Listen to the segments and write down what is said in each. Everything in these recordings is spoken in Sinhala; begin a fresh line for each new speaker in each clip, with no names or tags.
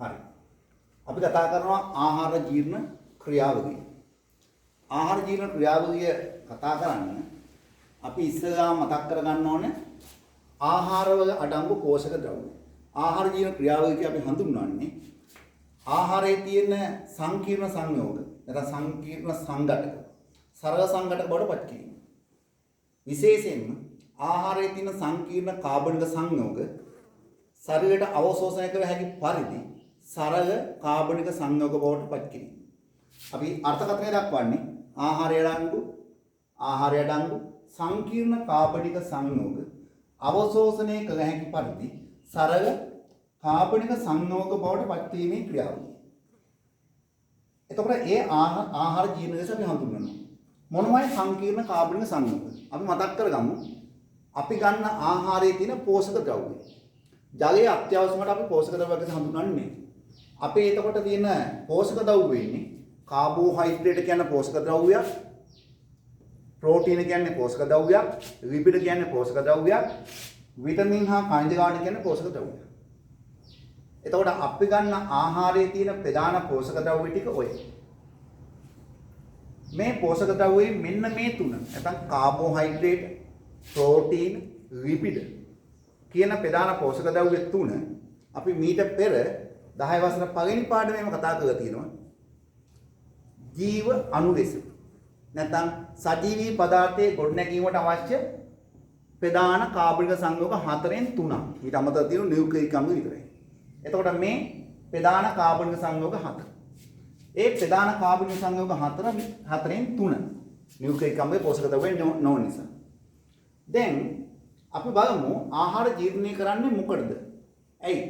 හරි. අපි කතා කරනවා ආහාර ජීර්ණ ක්‍රියාවලිය. ආහාර ජීර්ණ ක්‍රියාවලිය කතා කරන්න අපි ඉස්සෙල්ලා මතක් කරගන්න ඕනේ ආහාරවල අඩංගු පෝෂක ද්‍රව්‍ය. ආහාර ජීර්ණ ක්‍රියාවලිය අපි හඳුන්වන්නේ ආහාරයේ තියෙන සංකීර්ණ සංයෝග නැත්නම් සංකීර්ණ සංඝටක සරල සංඝටක බවට පත් කිරීම. විශේෂයෙන්ම ආහාරයේ තියෙන සංකීර්ණ කාබනික සංයෝග ශරීරයට අවශෝෂණය කර හැකි පරිදි සරල කාබනික සංයෝග බවට පත් කිරීම. අපි අර්ථකථනය දක්වන්නේ ආහාරය අඩංගු සංකීර්ණ කාබනික සංයෝග අවශෝෂණය කළ හැකි පරිදි සරල කාබනික සංයෝග බවට පත් වීමේ ක්‍රියාවලිය. එතකොට ඒ ආහාර ජීර්ණ ලෙස අපි හඳුන්වනවා. මොනවයි සංකීර්ණ කාබනික සංයෝග? අපි මතක් කරගමු. අපි ගන්න ආහාරයේ තියෙන පෝෂක ද්‍රව්‍ය. ජලයේ අත්‍යවශ්‍යමට අපි පෝෂක ද්‍රව්‍ය කියලා හඳුන්වන්නේ. අපේ එතකොට තියෙන පෝෂක ද්‍රව්‍ය වෙන්නේ කාබෝහයිඩ්‍රේට් කියන්නේ පෝෂක ද්‍රව්‍යයක්, ප්‍රෝටීන කියන්නේ පෝෂක ද්‍රව්‍යයක්, ලිපිඩ කියන්නේ පෝෂක ද්‍රව්‍යයක්, විටමින් හා ಖನಿಜ ලවණ කියන්නේ පෝෂක ද්‍රව්‍යයක්. එතකොට අපි ගන්න ආහාරයේ තියෙන ප්‍රධාන පෝෂක ද්‍රව්‍ය ටික ඔය. මේ පෝෂක ද්‍රව්‍ය මෙන්න මේ තුන. නැත්නම් කාබෝහයිඩ්‍රේට්, ප්‍රෝටීන්, ලිපිඩ කියන ප්‍රධාන පෝෂක ද්‍රව්‍ය තුන අපි මීට පෙර 10 වසර පළවෙනි පාඩමේම කතා කරලා තියෙනවා. ජීව අණු ලෙස. නැත්නම් සජීවී පදාර්ථයේ ගොඩනැගීමට අවශ්‍ය ප්‍රධාන කාබනික සංයෝග 4න් 3ක්. ඊට අමතරව තියෙන නියුක්ලියික අම්ල විතරයි. එතකොට මේ ප්‍රධාන කාබනික සංයෝග 4. ඒ ප්‍රධාන කාබනික සංයෝග 4න් 3 නියුක්ලියික අම්ලයේ පෝෂක ද්‍රව්‍ය නොවන නිසා. දැන් අපි බලමු ආහාර ජීර්ණය කරන්නේ මොකටද? ඇයි?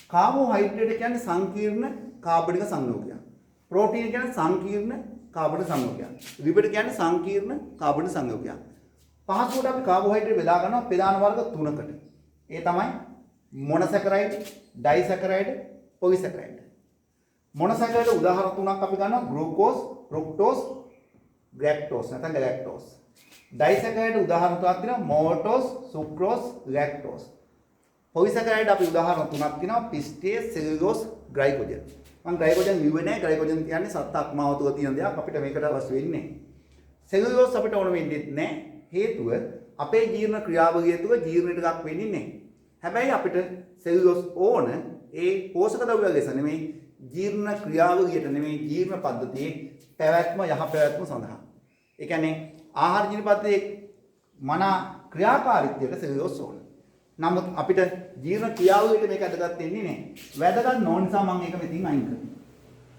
කාබෝහයිඩ්‍රේට් කියන්නේ සංකීර්ණ කාබනික සංයෝගයක්. ප්‍රෝටීන කියන්නේ සංකීර්ණ කාබනික සංයෝගයක්. ලිපිඩ කියන්නේ සංකීර්ණ කාබනික සංයෝගයක්. පහසුවට අපි කාබෝහයිඩ්‍රේට් බෙදා ගන්නවා ප්‍රධාන වර්ග තුනකට. ඒ තමයි මොනොසැකරයිඩ්, ඩයිසැකරයිඩ්, පොලිසැකරයිඩ්. මොනොසැකරයිඩ් උදාහරණ තුනක් අපි ගන්නවා ග්ලූකෝස්, ෆ්‍රුක්ටෝස්, ගැලැක්ටෝස් නැත්නම් ගැලැක්ටෝස්. ඩයිසැකරයිඩ් උදාහරණ තුනක් තියෙනවා මෝල්ටෝස්, සුක්‍රෝස්, ලැක්ටෝස්. පොලිසැකරයිඩ් අපි උදාහරණ තුනක් තියෙනවා පිස්ටේස්, සෙලුලෝස්, ග්ලයිකෝජන්. මම ග්ලයිකෝජන් ලිව්වේ නැහැ. ග්ලයිකෝජන් කියන්නේ සත්ත අක්මාව තුළ තියෙන දෙයක්. අපිට මේකට අවශ්‍ය වෙන්නේ නැහැ. සෙලුලෝස් අපිට ඕන වෙන්නේ නැහැ. හේතුව අපේ ජීර්ණ ක්‍රියාවලිය තුළ ජීර්ණයට එකක් වෙන්නේ නැහැ. හැබැයි අපිට සෙලුලෝස් ඕන ඒ පෝෂක ද්‍රව්‍ය ලෙස නෙමෙයි ජීර්ණ ක්‍රියාවලියට නෙමෙයි ජීර්ණ පද්ධතියේ පැවැත්ම යහපැවැත්ම සඳහා. ඒ කියන්නේ ආහාර ජීර්ණ පද්ධතියේ මනා ක්‍රියාකාරීත්වයට සෙලුලෝස් ඕන. නමුත් අපිට ජීර්ණ ක්‍රියාවලියට මේක වැදගත් වෙන්නේ නැහැ. වැදගත් නොවන නිසා මම ඒක මෙතින් අයින් කරනවා.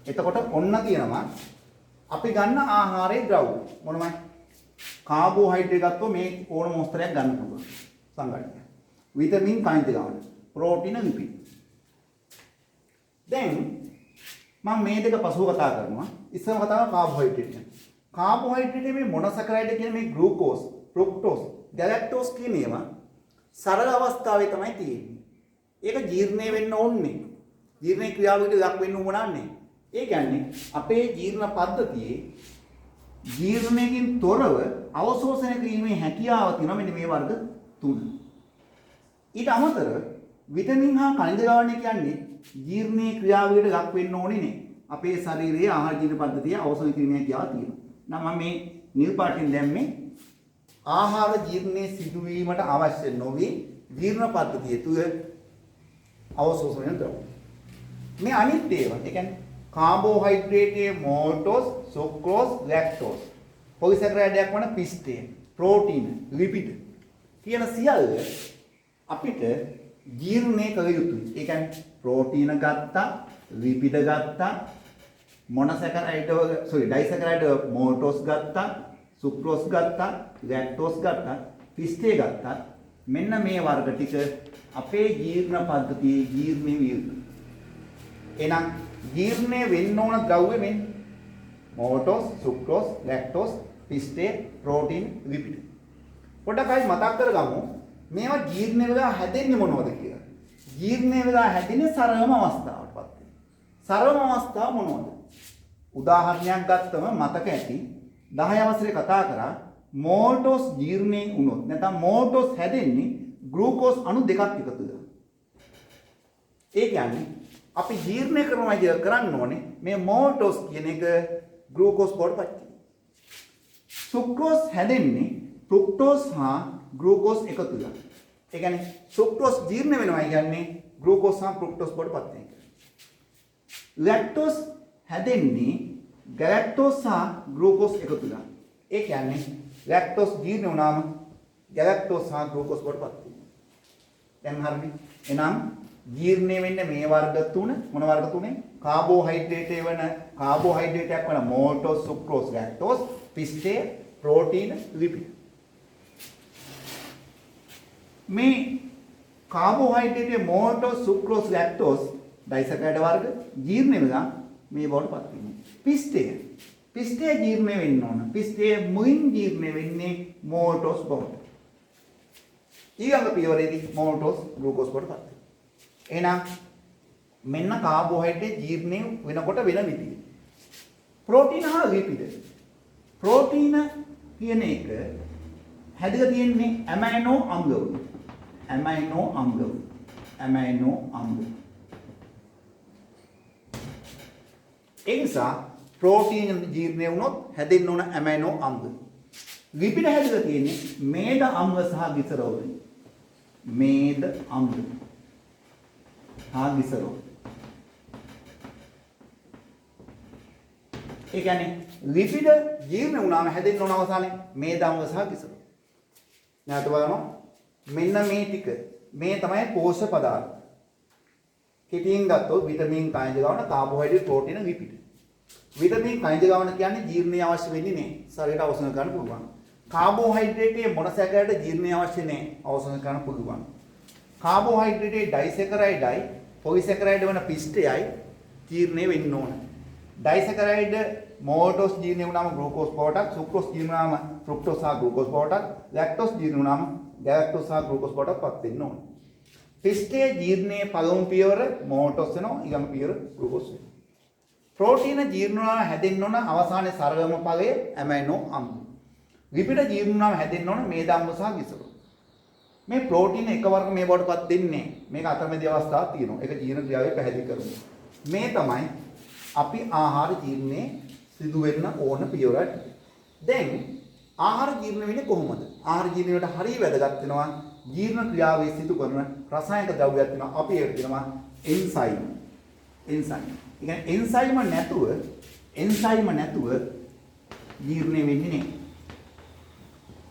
එතකොට ඔන්න තියෙනවා අපි ගන්න ආහාරයේ ද්‍රව්‍ය මොනවයි? කාබෝහයිඩ්‍රේට් ගත්තොත් මේ ඕන මොස්තරයක් ගන්න පුළුවන්. සංගණනය. විටමින් ಖನಿಜ ලවණ, ප්‍රෝටීන, ලිපිඩ. දැන් මම මේ දෙක පසුව කතා කරනවා. ඉස්සෙල්ම කතා කරා කාබෝහයිඩ්‍රේට් ගැන. කාබෝහයිඩ්‍රේට් මේ මොනොසැකරයිඩ් කියන මේ ග්ලූකෝස්, ෆ්‍රුක්ටෝස්, ගැලැක්ටෝස් කියන ඒවා සරල අවස්ථාවේ තමයි තියෙන්නේ. ඒක ජීර්ණය වෙන්න ඕනේ. ජීර්ණ ක්‍රියාවලියට ලක් වෙන්න උවමනන්නේ. ඒ කියන්නේ අපේ ජීර්ණ පද්ධතියේ ජීර්ණයෙන් තොරව අවශෝෂණය කිරීමේ හැකියාව තියෙනවා මෙන්න මේ වර්ග තුන. ඊට අමතරව විටමින් හා ಖನಿಜ ලවණ කියන්නේ ජීර්ණයේ ක්‍රියාවලියට ලක් වෙන්න ඕනේ නේ. අපේ ශරීරයේ ආහාර ජීර්ණ පද්ධතිය අවශෝෂණය කිරීමේ හැකියාව තියෙනවා. නම් මම මේ නිල් පාටින් දැම්මේ ආහාර ජීර්ණයේ සිදුවීමට අවශ්‍ය නොවේ ජීර්ණ පද්ධතිය තුල අවශෝෂණය ද්‍රව්‍ය. මේ අනිත් ඒවා ඒ කියන්නේ කාබෝහයිඩ්‍රේටයේ මෝල්ටෝස්, සුක්‍රෝස්, ලැක්ටෝස්, පොලිසැකරයිඩයක් වන පිස්ටේන්, ප්‍රෝටීන, ලිපිඩ කියන සියල්ල අපිට ජීර්ණය කළ යුතුයි. ඒ කියන්නේ ප්‍රෝටීන ගත්තා, ලිපිඩ ගත්තා, ඩයිසැකරයිඩ් මෝල්ටෝස් ගත්තා, සුක්‍රෝස් ගත්තා, ලැක්ටෝස් ගත්තා, පිස්ටේ ගත්තා. මෙන්න මේ වර්ග ටික අපේ ජීර්ණ පද්ධතියේ ජීර්ණය විය යුතුයි. එහෙනම් ජීර්ණය වෙන්න ඕන ද්‍රව්‍ය මෙන්න මෝල්ටෝස්, සුක්‍රෝස්, ලැක්ටෝස්, පිස්ටේ, ප්‍රෝටීන්, ලිපිඩ. පොඩ්ඩක් අය මතක් කරගමු මේවා ජීර්ණය වෙලා හැදෙන්නේ මොනවද කියලා. ජීර්ණය වෙලා හැදෙන්නේ සරලම අවස්ථාවටපත් වෙන. සරලම අවස්ථාව මොනවද? උදාහරණයක් ගත්තම මතක ඇති 10 වසරේ කතා කරා මෝල්ටෝස් ජීර්ණයෙන් වුණොත් නැත්නම් මෝල්ටෝස් හැදෙන්නේ ග්ලූකෝස් අණු දෙකක් එකතු වෙලා. ඒ කියන්නේ අපි ජීර්ණය කරනවා කියලා කරන්න ඕනේ මේ මෝල්ටෝස් කියන එක ග්ලූකෝස් බවට පත් වෙනවා. සුක්‍රෝස් හැදෙන්නේ ෆ්‍රුක්ටෝස් හා ග්ලූකෝස් එකතු වෙලා. ඒ කියන්නේ සුක්‍රෝස් ජීර්ණ වෙනවා කියන්නේ ග්ලූකෝස් හා ෆ්‍රුක්ටෝස් බවට පත් වෙන එක. ලැක්ටෝස් හැදෙන්නේ ගැලැක්ටෝස් හා ග්ලූකෝස් එකතු වෙලා. ඒ කියන්නේ ලැක්ටෝස් ජීර්ණ වුණාම ගැලැක්ටෝස් හා ග්ලූකෝස් බවට පත් වෙනවා. දැන් හරිනේ. එහෙනම් ජීර්ණය වෙන්නේ මේ වර්ග තුන මොන වර්ග තුනේ? කාබෝහයිඩ්‍රේට් එකක් වන මෝල්ටෝස්, සුක්‍රෝස්, ලැක්ටෝස්, පිස්ටේ, ප්‍රෝටීන, ලිපිඩ්. මේ කාබෝහයිඩ්‍රේට් මෝල්ටෝස්, සුක්‍රෝස්, ලැක්ටෝස් ඩයිසැකරයිඩ් වර්ග ජීර්ණය වෙලා මේ බවට පත් වෙනවා. පිස්ටේ ජීර්ණය වෙන්න ඕන. පිස්ටේ මුයින් ජීර්ණය වෙන්නේ මෝල්ටෝස් බවට. ඊළඟ පියවරේදී මෝල්ටෝස් ග්ලූකෝස් බවට පත් වෙනවා. එහෙනම් මෙන්න කාබෝහයිඩ්‍රේට් ජීර්ණය වෙනකොට වෙන විදිය. ප්‍රෝටීන හා ලිපිඩ. ප්‍රෝටීන කියන එක හැදලා තියෙන්නේ ඇමයිනෝ අම්ලවලින්. ඇමයිනෝ අම්ල. ඒ නිසා ප්‍රෝටීන ජීර්ණය වුණොත් හැදෙන්න ඕන ඇමයිනෝ අම්ල. ලිපිඩ හැදලා තියෙන්නේ මේද අම්ල සහ ග්ලිසරෝල් වලින්. මේද අම්ල ග්ලිසරෝල්. ඒ කියන්නේ ලිපිඩ ජීර්ණ වුණාම හැදෙන්න ඕන අවසානයේ මේද අම්ල සහ ග්ලිසරෝල්. නැවත බලනවා මෙන්න මේ ටික මේ තමයි පෝෂක පදාර්ථ. කෙටියෙන් ගත්තොත් විටමින් කනිජ ලවණ කාබෝහයිඩ්‍රේට් ප්‍රෝටීන ලිපිඩ. විටමින් කනිජ ලවණ කියන්නේ ජීර්ණය අවශ්‍ය වෙන්නේ නැහැ. ශරීරයට අවශ්‍ය කරන්න පුළුවන්. කාබෝහයිඩ්‍රේට් මොන සැකයට ජීර්ණය අවශ්‍ය නැහැ. අවශ්‍ය කරන්න පුළුවන්. කාබෝහයිඩ්‍රේට් ඩයිසැකරයිඩයි පොලිසැකරයිඩ් වන පිස්ටයයි ජීර්ණය වෙන්න ඕන. ඩයිසැකරයිඩ් මෝල්ටෝස් ජීර්ණය වුණාම ග්ලූකෝස් බවටත්, සුක්‍රෝස් ජීර්ණ වුණාම ෆ්‍රුක්ටෝස් හා ග්ලූකෝස් බවටත්, ලැක්ටෝස් ජීර්ණ වුණාම ගැලැක්ටෝස් හා ග්ලූකෝස් බවටත් පත් වෙන්න ඕන. පිස්ටේ ජීර්ණයේ පළමු පියවර මෝල්ටෝස් වෙනවා, ඊළඟ පියවර ග්ලූකෝස් වෙනවා. ප්‍රෝටීන ජීර්ණ වුණාම හැදෙන්න ඕන අවසානයේ සරලම ඵලය ඇමයිනෝ අම්ල. ලිපිඩ ජීර්ණ වුණාම හැදෙන්න ඕන මේද අම්ල සහ ග්ලිසරෝල්. මේ ප්‍රෝටීන එක වර්ග මේ බවටපත් දෙන්නේ මේක අතරමැදි අවස්ථාවක් තියෙනවා. ඒක ජීර්ණ ක්‍රියාවේ පැහැදිලි කරමු. මේ තමයි අපි ආහාර ජීර්ණයේ සිදු වෙන්න ඕන පියවර. දැන් ආහාර ජීර්ණ වෙන්නේ කොහොමද? ආහාර ජීර්ණ වලට හරිය වැදගත් වෙනවා ජීර්ණ ක්‍රියාවේ සිදු කරන රසායනික ද්‍රව්‍යයක් වෙනවා. අපි ඒකට කියනවා එන්සයිම්. ඒ කියන්නේ එන්සයිම් නැතුව ජීර්ණය වෙන්නේ නැහැ.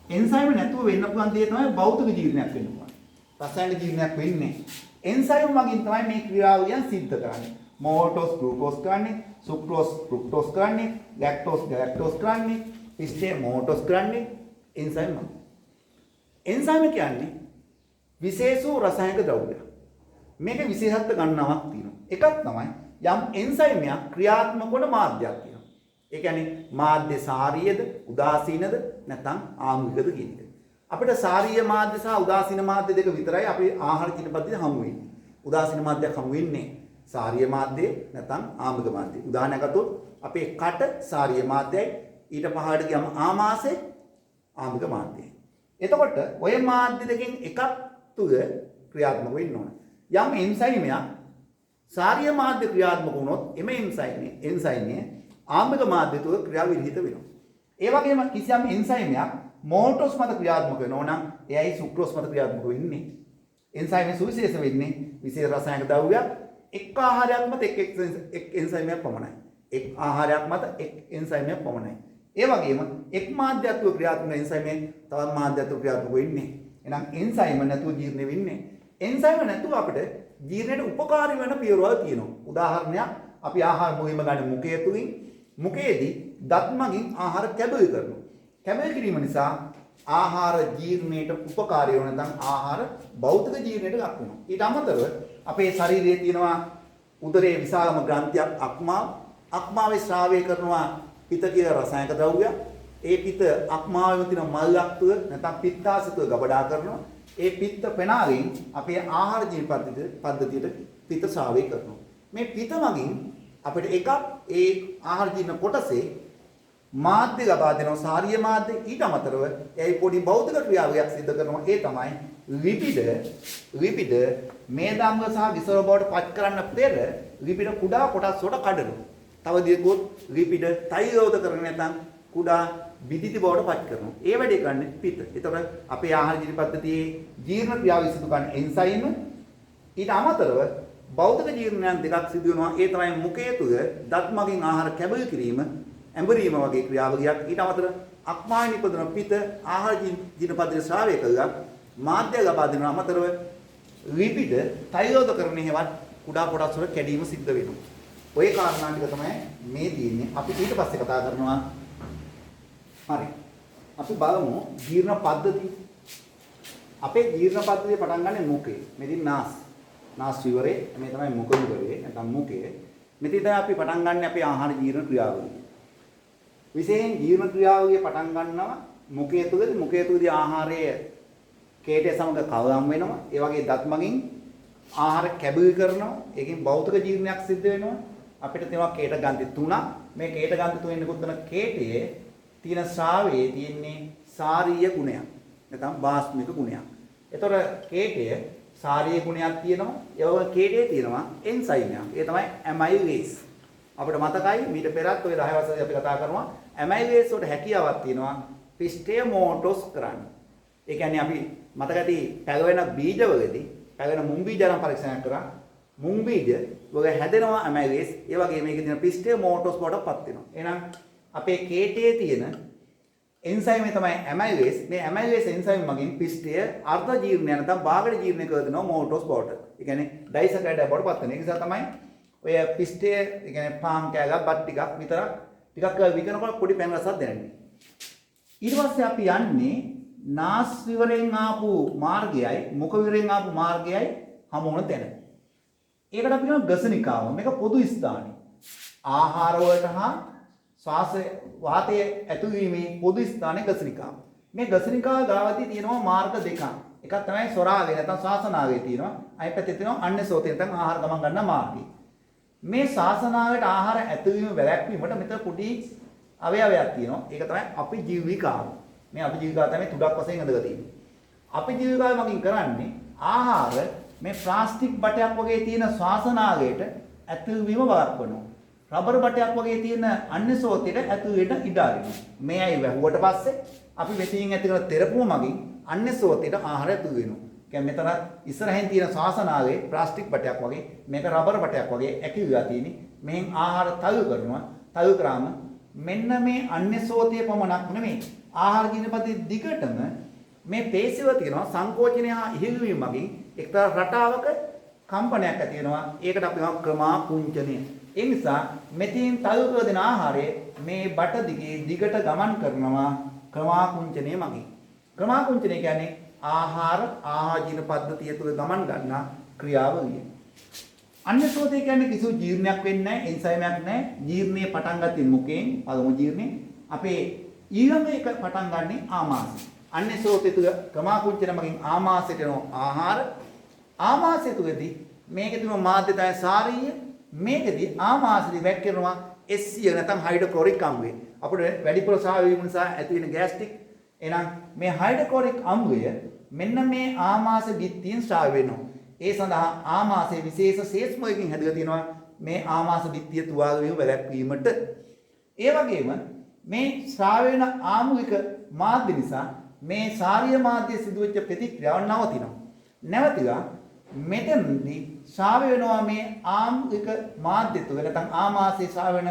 එන්සයිම් නැතුව වෙන්න පුළුවන් දේ තමයි භෞතික ජීර්ණයක් වෙන්න පුළුවන්. රසායනික ජීර්ණයක් වෙන්නේ නැහැ. එන්සයිම් වලින් තමයි මේ ක්‍රියාවලියන් සිද්ධ කරන්නේ. මෝල්ටෝස් ග්ලූකෝස් කරන්නේ, සුක්‍රෝස් ෆ්‍රුක්ටෝස් කරන්නේ, ලැක්ටෝස් ගැලැක්ටෝස් කරන්නේ, පිස්ටේ මෝල්ටෝස් කරන්නේ එන්සයිම්. එන්සයිම් කියන්නේ විශේෂ රසායනික ද්‍රව්‍යයක්. මේක විශේෂත්ව ගණනාවක් තියෙනවා. එකක් තමයි යම් එන්සයිමයක් ක්‍රියාත්මක වන මාධ්‍යයක් තියෙනවා. ඒ කියන්නේ මාධ්‍ය සාරීයද, උදාසීනද නැත්නම් ආම්ලිකද කියන එක. අපිට සාරීය මාධ්‍ය සහ උදාසීන මාධ්‍ය දෙක විතරයි අපේ ආහාර කිනපද්ධතියේ හමු වෙන්නේ. උදාසීන මාධ්‍යයක් හමු වෙන්නේ සාරීය මාධ්‍ය නැත්නම් ආම්ලික මාධ්‍ය. උදාහරණයක් ගත්තොත් අපේ කට සාරීය මාධ්‍යයි, ඊට පහළට ගියම ආමාශය ආම්ලික මාධ්‍යයි. එතකොට ඔය මාධ්‍ය දෙකෙන් එකක් තුල ක්‍රියාත්මක වෙන්න ඕන. යම් එන්සයිමයක් සාරීය මාධ්‍ය ක්‍රියාත්මක වුණොත් එම එන්සයිමය ආම්ලික මාධ්‍ය තුල ක්‍රියාව විරහිත වෙනවා. ඒ වගේම කිසියම් එන්සයිමයක් මෝල්ටෝස් මත ක්‍රියාත්මක වෙනවා නම් එයයි සුක්‍රෝස් මත ක්‍රියාත්මක වෙන්නේ. එන්සයිමේ සුවිශේෂ වෙන්නේ විශේෂ රසායනික ද්‍රව්‍යයක් එක් ආහාරයක් මත එක් එන්සයිමයක් පමණයි. එක් ආහාරයක් මත එක් එන්සයිමයක් පමණයි. ඒ වගේම එක් මාධ්‍යයක් තුල ක්‍රියාත්මක එන්සයිමේ තවත් මාධ්‍යයක් තුල ක්‍රියාත්මක වෙන්නේ. එහෙනම් එන්සයිම නැතුව ජීර්ණ වෙන්නේ. එන්සයිම නැතුව අපිට ජීර්ණයට උපකාරී වෙන පියවරවල් තියෙනවා. උදාහරණයක් අපි ආහාර මුලින්ම ගන්න මුඛය තුලින් මුඛයේදී දත් මගින් ආහාර කැබලි කරනවා. කැබලි කිරීම නිසා ආහාර ජීර්ණයට උපකාරී වෙන නැත්නම් ආහාර භෞතික ජීර්ණයට ලක් වෙනවා. ඊට අමතරව අපේ ශරීරයේ තියෙනවා උදරයේ විශාලම ග්‍රන්ථියක් අක්මාවේ ශ්‍රාවය කරනවා පිත කියලා රසායනික ද්‍රව්‍යයක්. ඒ පිත අක්මාවෙම තියෙන මල්ලක් තුළ නැත්නම් පිත්තාශය තුළ ගබඩා කරනවා. ඒ පිත්ත පෙනාවෙන් අපේ ආහාර ජීර්ණ පද්ධතියට පිත ශ්‍රාවය කරනවා. මේ පිත මගින් අපිට එකක් ඒ ආහාර ජීර්ණ කොටසේ මාධ්‍ය ලබා දෙනවා සාරීය මාධ්‍ය. ඊට අමතරව එයි පොඩි භෞතික ක්‍රියාවලියක් සිදු කරනවා. ඒ තමයි ලිපිඩ මේදාංග සහ විසර බවට පත් කරන්න පෙර ලිපිඩ කුඩා කොටස් වලට කඩනවා. තව දියකොත් ලිපිඩ තෛලෝද කරන්නේ නැත්නම් කුඩා විදිති බවට පත් කරනවා. ඒ වැඩේ කරන්නේ පිත. ඒතකොට අපේ ආහාර ජීවන පද්ධතියේ ජීර්ණ ක්‍රියාව විසඳු ගන්න එන්සයිම් ඊට අමතරව භෞතික ජීර්ණයන් දෙකක් සිදු වෙනවා. ඒ තමයි මුඛය තුල දත් මගින් ආහාර කැබල් කිරීම, ඇඹරීම වගේ ක්‍රියාවලියක්. ඊට අමතරව අක්මායි නිපදන පිත ආහාර ජීර්ණ පද්ධතිය ශ්‍රාවය කළා මාධ්‍ය ලබා දෙන අමතරව ලිපිඩ තෛලෝදකරණය හෙවත් කුඩා කොටස් වල කැඩීම සිද්ධ වෙනවා. ඔය කාරණා ටික තමයි මේ තියෙන්නේ. අපි ඊට පස්සේ කතා කරනවා. හරි. අපි බලමු ජීර්ණ පද්ධතිය. අපේ ජීර්ණ පද්ධතිය පටන් ගන්න මුඛේ. මෙතන නාස් විවරේ මේ තමයි මුඛ විවරේ නැත්නම් මුඛය. මෙතන තමයි අපි පටන් ගන්න අපේ ආහාර ජීර්ණ ක්‍රියාවලිය. විශේෂයෙන් ජීර්ණ ක්‍රියාවලිය පටන් ගන්නවා මුඛය තුළදී. මුඛය තුළදී ආහාරය කේටය සමග කලවම් වෙනවා. ඒ වගේ දත් මගින් ආහාර කැබල් කරනවා. ඒකෙන් භෞතික ජීර්ණයක් සිද්ධ වෙනවා. අපිට තියෙනවා කේට ගන්ති 3ක්. මේ කේට ගන්ති 3 නිකුත් කරන කේටයේ තියෙන ශ්‍රාවයේ තියෙන්නේ සාරීය ගුණයක්. නැත්නම් බාස්මික ගුණයක්. ඒතකොට කේටය සාරීය ගුණයක් තියෙනවා. ඒ වගේ කේටයේ තියෙනවා එන්සයිම් එකක්. ඒ තමයි ඇමයිලේස්. අපිට මතකයි මීට පෙරත් ওই 10 වසරේ අපි කතා කරනවා ඇමයිලේස් වලට හැකියාවක් තියෙනවා පිස්ටය මෝටොස් කරන්න. ඒ කියන්නේ අපි මතක ඇති පැලවෙන බීජවලදී පැලවෙන මුං බීජ අරන් පරීක්ෂණයක් කරා. මුං බීජ වගේ හැදෙනවා ඇමයිලේස්. ඒ වගේ මේකේ තියෙන පිස්ටය මෝටොස් වලටපත් වෙනවා. එහෙනම් අපේ කේටයේ තියෙන එන්සයිම් එක තමයි ඇමයිලේස්. මේ ඇමයිලේස් එන්සයිම් මගින් පිස්ටය අර්ධ ජීර්ණය නැත්නම් භාගට ජීර්ණය කරනවා මෝටොස් බවට. ඒ කියන්නේ ඩයිසැකරයිඩ් බවටපත් වෙන. ඒ නිසා තමයි ඔය පිස්ටය ඒ කියන්නේ පාන් කෑල්ලක් බත් ටිකක් විතරක් ටිකක් විකනකොට පොඩි පැන් රසක් දැනෙන්නේ. ඊට පස්සේ අපි යන්නේ නාස් විවරෙන් ආපු මාර්ගයයි මුඛ විවරෙන් ආපු මාර්ගයයි හමු වුණ තැන. ඒකට අපි කියනවා ගසනිකාව. මේක පොදු ස්ථානයි. ආහාර වලට හා ශ්වාස වාතයේ ඇතුළීමේ පොදු ස්ථානයේ ගසනිකාව. මේ ගසනිකාව ගාවදී තියෙනවා මාර්ග දෙකක්. එකක් තමයි සොරාවේ නැත්නම් ශාසනාවේ තියෙනවා. අනිත් පැත්තේ තියෙනවා අන්නසෝතේ නැත්නම් ආහාර ගමන් ගන්න මාර්ගය. මේ ශාසනාවට ආහාර ඇතුළීම වැළැක්වීමට මෙතන පොඩි අවයවයක් තියෙනවා. ඒක තමයි අපි ජීවිකාව. මේ අපි ජීවිකාව තමයි තුඩක් වශයෙන් අඳලා තියෙන්නේ. අපි ජීවිකාව මගින් කරන්නේ ආහාර මේ ප්ලාස්ටික් බටයක් වගේ තියෙන ශාසනාවයට ඇතුළවීම වළක්වනවා. රබර් බටයක් වගේ තියෙන අන්නසෝතේට ඇතුළු වෙන්න ඉඩ අරිනවා. මේයි වැහුවට පස්සේ අපි මෙතනින් ඇති කරන තෙරපුම මගින් අන්නසෝතේට ආහාර ඇතුළු වෙනවා. කියන්නේ මෙතන ඉස්සරහින් තියෙන ශාසනාවේ ප්ලාස්ටික් බටයක් වගේ මේක රබර් බටයක් වගේ ඇකිලිලා තියෙන්නේ. මෙහෙන් ආහාර තල්ලු කරනවා. තල්ලු කරාම මෙන්න මේ අන්නසෝතේ පමණක් නෙමෙයි ආහාර ජීර්ණපතේ දිගටම මේ පේශිවල තියෙනවා සංකෝචනය හා ඉහිලවීම මගින් එක්තරා රටාවක කම්පනයක් ඇති වෙනවා. ඒකට අපි කියනවා ක්‍රමාකුංචනය. ඒ නිසා මෙතින් තල්ලු කර දෙන ආහාරය මේ බට දිගේ දිගට ගමන් කරනවා ක්‍රමාකුංචනය මගින්. ක්‍රමාකුංචනය කියන්නේ ආහාර ආජීන පද්ධතිය තුළ ගමන් ගන්නා ක්‍රියාවලිය. අන්නසෝතේ කියන්නේ කිසිදු ජීර්ණයක් වෙන්නේ නැහැ, එන්සයිමයක් නැහැ. ජීර්ණය පටන් ගත්තේ මුඛයෙන්, පළමු ජීර්ණය. අපේ ඊළඟ එක පටන් ගන්නෙ ආමාශය. අන්නසෝතේ තුළ ක්‍රමාකුංචන මගින් ආමාශයට යන ආහාර. ආමාශය තුළදී මේකේ තියෙන මාධ්‍ය තමයි සාරීය. මේකදී ආමාශයේදී වැක්කිරෙනවා SCl නැත්නම් හයිඩ්‍රොක්ලොරික් අම්ලය. අපිට වැඩිපුර සාවීම නිසා ඇති වෙන ගෑස්ට්‍රික්. එහෙනම් මේ හයිඩ්‍රොක්ලොරික් අම්ලය මෙන්න මේ ආමාශ බිත්තියෙන් ස්‍රාව වෙනවා. ඒ සඳහා ආමාශයේ විශේෂ සේස්මයකින් හැදලා තියෙනවා මේ ආමාශ බිත්තිය තුවාල වීම වැළැක්වීමට. ඒ වගේම මේ ස්‍රාව වෙන ආමුවික මාධ්‍ය නිසා මේ සාරීය මාධ්‍යයේ සිදුවෙච්ච ප්‍රතික්‍රියාව නවතිනවා. නැවතිලා මෙතනදී ස්‍රාව වෙනවා මේ ආමුවික මාධ්‍ය තුළ නැත්නම් ආමාශයේ ස්‍රාව වෙන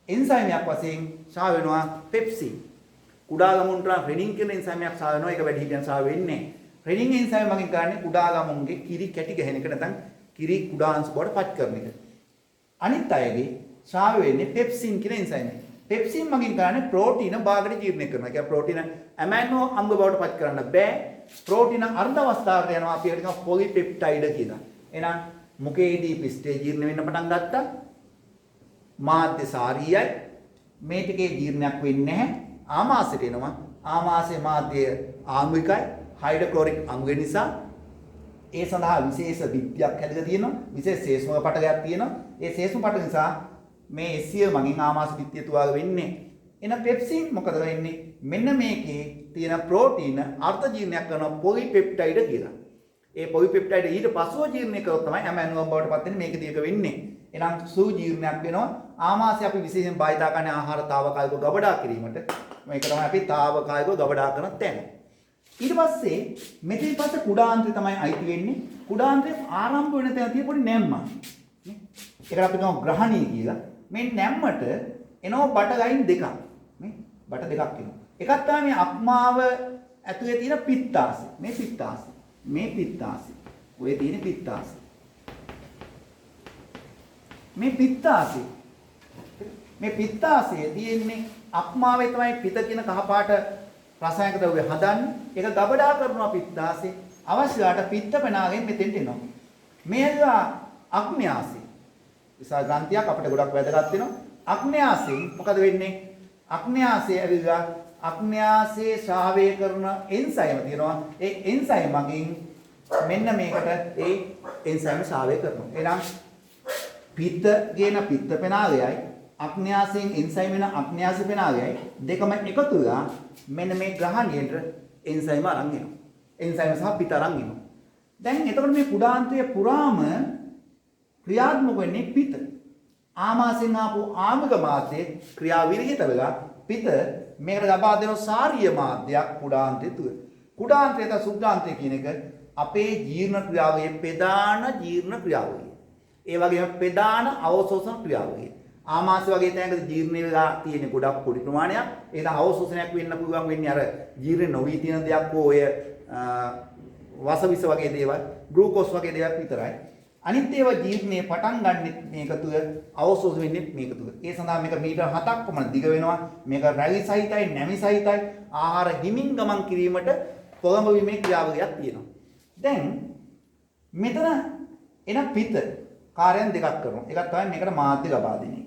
එන්සයිමයක් වශයෙන් ස්‍රාව වෙනවා පෙප්සින්. කුඩා ගමුන්ට රෙනින් කියන එන්සයිමයක් ස්‍රාව වෙනවා. ඒක වැඩි හිටියන් ස්‍රාව වෙන්නේ නැහැ. රෙනින් එන්සයිම මගින් කරන්නේ කුඩා ගමුන්ගේ කිරි කැටි ගහන එක නැත්නම් කිරි කුඩා අංශ බවට පත් කරන එක. අනිත් අයගේ ස්‍රාව වෙන්නේ පෙප්සින් කියන එන්සයිම. පෙප්සින් මගින් කරන්නේ ප්‍රෝටීන භාගට ජීර්ණය කරනවා. ඒ කියන්නේ ප්‍රෝටීන ඇමයිනෝ අංග බවට පත් කරන්න බෑ. ප්‍රෝටීන අර්ධ අවස්ථාවට යනවා. අපි ඒකට කියනවා පොලිපෙප්ටයිඩ් කියලා. එහෙනම් මුඛයේදී පිස්ටේ ජීර්ණ වෙන්න පටන් ගත්තා. මාධ්‍ය සාරීයයි. මේ ටිකේ ජීර්ණයක් වෙන්නේ නැහැ. ආමාශයට එනවා. ආමාශයේ මාධ්‍ය ආම්ලිකයි. හයිඩ්‍රොක්ලොරික් අංගය නිසා ඒ සඳහා විශේෂ විද්‍යාවක් හැදලා තියෙනවා. විශේෂ සේස්ම පටලයක් තියෙනවා. ඒ සේස්ම පට නිසා මේ SCl මගින් ආමාශ පිත්තිය තුවාල වෙන්නේ. එන පෙප්සින් මොකද වෙන්නේ? මෙන්න මේකේ තියෙන ප්‍රෝටීන අර්ධ ජීර්ණයක් කරන පොලිපෙප්ටයිඩ් කියලා. ඒ පොලිපෙප්ටයිඩ් ඊට පසුව ජීර්ණය කරොත් තමයි ඇමයිනෝ බවට පත් වෙන්නේ මේකදී එක වෙන්නේ. එහෙනම් සුජීර්ණයක් වෙනවා. ආමාශය අපි විශේෂයෙන් භාවිතා කරන ආහාර తాවකාලිකව ගබඩා කිරීමට. මේක තමයි අපි తాවකාලිකව ගබඩා කරන තැන. ඊට පස්සේ මෙතෙන් පස්සේ කුඩාන්ත්‍රය තමයි අයිති වෙන්නේ. කුඩාන්ත්‍රයේ ආරම්භ වෙන තැන තියෙන පොඩි නැම්මක්. ඒකට අපි කියනවා ග්‍රහණී කියලා. මේ නැම්මට එනවා බට ගයින් දෙකක්. මේ බට දෙකක් එනවා. එකක් තමයි මේ අක්මාව ඇතුලේ තියෙන පිත්තාසය. මේ පිත්තාසය. මේ පිත්තාසය. ඔය තියෙන පිත්තාසය. මේ පිත්තාසය. මේ පිත්තාසයේ තියෙන්නේ අක්මාවේ තමයි පිත කියන කහපාට රසායනික ද්‍රව්‍ය හදන්නේ. ඒක ගබඩා කරනවා පිත්තාසය. අවශ්‍යලාට පිත්ත පෙනාගෙන මෙතෙන්ට එනවා. මේවා අග්න්‍යාසය. විශාල ග්‍රන්ථියක් අපිට ගොඩක් වැදගත් වෙනවා. අග්න්‍යාසයෙන් මොකද වෙන්නේ? අග්න්‍යාසය ඇවිල්ලා අග්න්‍යාසයේ ශ්‍රාවය කරන එන්සයිම තියෙනවා. ඒ එන්සයිම මගින් මෙන්න මේකට ඒ එන්සයිම ශ්‍රාවය කරනවා. එහෙනම් පිත්ත කියන පිත්ත පෙනාලයයි අග්න්‍යාසයෙන් එන්සයිම වෙන අග්න්‍යාස පෙනාලයයි දෙකම එකතු වෙලා මෙන්න මේ ග්‍රහණයට එන්සයිම අරන් එනවා. එන්සයිම සහ පිත්ත අරන් එනවා. දැන් එතකොට මේ කුඩාන්තය පුරාම ක්‍රියාත්මක වෙන්නේ පිත. ආමාශයෙන් ආපු ආමික මාධ්‍යයේ ක්‍රියා විරහිත වෙලා පිත මේකට ලබා දෙන සාරීය මාධ්‍යයක් කුඩාන්තය තුල. කුඩාන්තය තව සුද්ධාන්තය කියන එක අපේ ජීර්ණ ක්‍රියාවලියේ ප්‍රධාන ජීර්ණ ක්‍රියාවලිය. ඒ වගේම ප්‍රධාන අවශෝෂණ ක්‍රියාවලිය. ආමාශය වගේ තැනකට ජීර්ණ වෙලා තියෙන ගොඩක් පොඩි ප්‍රමාණයක්. ඒක අවශෝෂණයක් වෙන්න පුළුවන් වෙන්නේ අර ජීර්ණ නොවි තියෙන දෙයක් හෝ ඔය වසවිස වගේ දේවල්, ග්ලූකෝස් වගේ දේවල් විතරයි. අනිත් ඒවා ජීර්ණයේ පටන් ගන්නෙත් මේක තුල අවශෝෂ වෙන්නේ මේක තුල. ඒ සඳහා මේක මීටර 7ක් පමණ දිග වෙනවා. මේක රැලි සහිතයි, නැමි සහිතයි. ආහාර හිමින් ගමන් කිරීමට පොළඹවීමේ ක්‍රියාවලියක් තියෙනවා. දැන් මෙතන එන පිත කාර්යයන් දෙකක් කරනවා. එකක් තමයි මේකට මාධ්‍ය ලබා දෙන්නේ.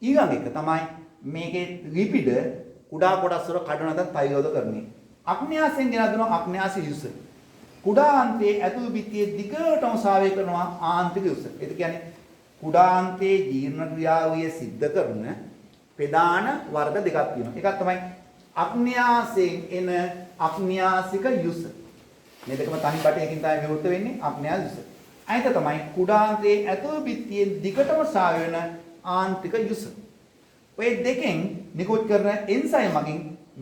ඊළඟ එක තමයි මේකේ ලිපිඩ කුඩා කොටස් වල කඩන නැත්නම් තෛලෝද කරන්නේ. අග්න්‍යාසයෙන් ගෙන දෙනවා අග්න්‍යාස යුස. කුඩාන්තයේ ඇතුළු පිටියේ දිගටම සාවය කරනවා ආන්තරික යුස. ඒ කියන්නේ කුඩාන්තයේ ජීර්ණ ක්‍රියාවලිය සිද්ධ කරන ප්‍රධාන වර්ග දෙකක් තියෙනවා. එකක් තමයි අග්න්‍යාසයෙන් එන අග්න්‍යාසික යුස. මේ දෙකම තනි බටයකින් තමයි විවෘත වෙන්නේ අග්න්‍යාස යුස. අනිත තමයි කුඩාන්තයේ ඇතුළු පිටියේ දිගටම සාවය වෙන ආන්තරික යුස. ඔය දෙකෙන් නිකුත් කරන එන්සයිම් මගින්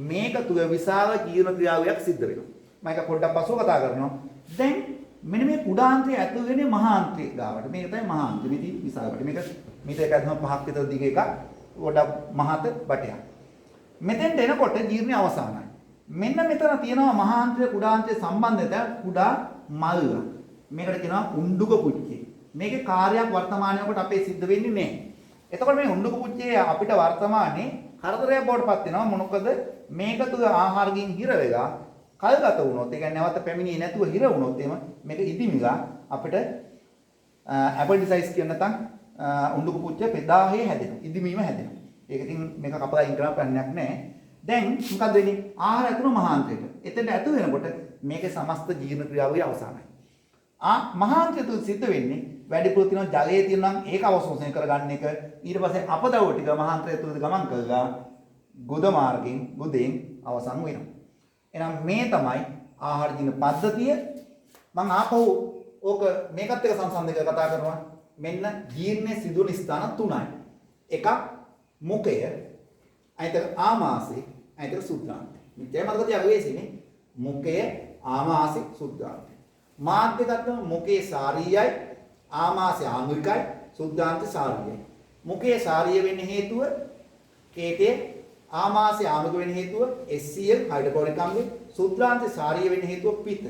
මේක තුල විශාල ජීර්ණ ක්‍රියාවලියක් සිද්ධ වෙනවා. මම ඒක පොඩ්ඩක් පස්සුව කතා කරනවා. දැන් මෙන්න මේ කුඩාන්තයේ ඇතුළු වෙන්නේ මහාන්තයේ ගාවට. මේක තමයි මහාන්තය. මේක විශාල කොට. මේක මීටර 1.5ක් විතර දිග එකක්. ගොඩක් මහත බටයක්. මෙතෙන්ට එනකොට ජීර්ණය අවසానයි. මෙන්න මෙතන තියෙනවා මහාන්තය කුඩාන්තයේ සම්බන්ධය කුඩා මල්ල. මේකට කියනවා උණ්ඩුක පුච්චේ. මේකේ කාර්යයක් වර්තමානයේ කොට අපේ සිද්ධ වෙන්නේ නැහැ. එතකොට මේ උණ්ඩුක පුච්චේ අපිට වර්තමානයේ කරදරයක් බවට පත් වෙනවා. මොනකද මේක තුල ආහාරකින් හිර වෙලා කල්ගත වුණොත්, ඒ කියන්නේ නැවත පැමිණියේ නැතුව හිර වුණොත් එහෙම මේක ඉදිමිලා අපිට ඇපෙන්ඩිසයිස් කියන නැත්නම් උණ්ඩුක පුච්චේ පෙදාහේ හැදෙනවා. ඉදිමීම හැදෙනවා. ඒක ඉතින් මේක කපලා අයින් කරන්න ප්‍රශ්නයක් නැහැ. දැන් මොකද වෙන්නේ? ආහාර ඇතුළු මහාන්තයට. එතෙන්ට ඇතුළු වෙනකොට මේකේ සමස්ත ජීර්ණ ක්‍රියාවලිය අවසానයි. මහාන්තය තුල සිද්ධ වෙන්නේ වැඩිපුර තියෙන ජලයේ තියෙන නම් ඒක අවශෝෂණය කරගන්න එක. ඊට පස්සේ අපද්‍රව ටික මහාන්තය තුල ගමන් කරලා ගුද මාර්ගයෙන් ගුදෙන් අවසන් වෙනවා. එහෙනම් මේ තමයි ආහාර ජීර්ණ පද්ධතිය. මම ආපහු ඕක මේකත් එක්ක සම්බන්ධ කරලා කතා කරනවා. මෙන්න ජීර්ණයේ සිදුවන ස්ථාන තුනයි. එකක් මුඛය, අනිත් ආමාශය, අනිත් සුද්ධාන්තය. මේ මතක තියාගන්න මුඛය, ආමාශය, සුද්ධාන්තය. මාධ්‍යගතව මුඛයේ සාරීයයි, ආමාශය ආංගිකයි, සුද්ධාන්තය සාරීයයි. මුඛයේ සාරීය වෙන්න හේතුව කේතේ, ආමාශය ආමක වෙන හේතුව HCl හයිඩ්‍රොක්ලොරික් අම්ලය, සුද්ධාන්තය සාරීය වෙන හේතුව පිත්ත.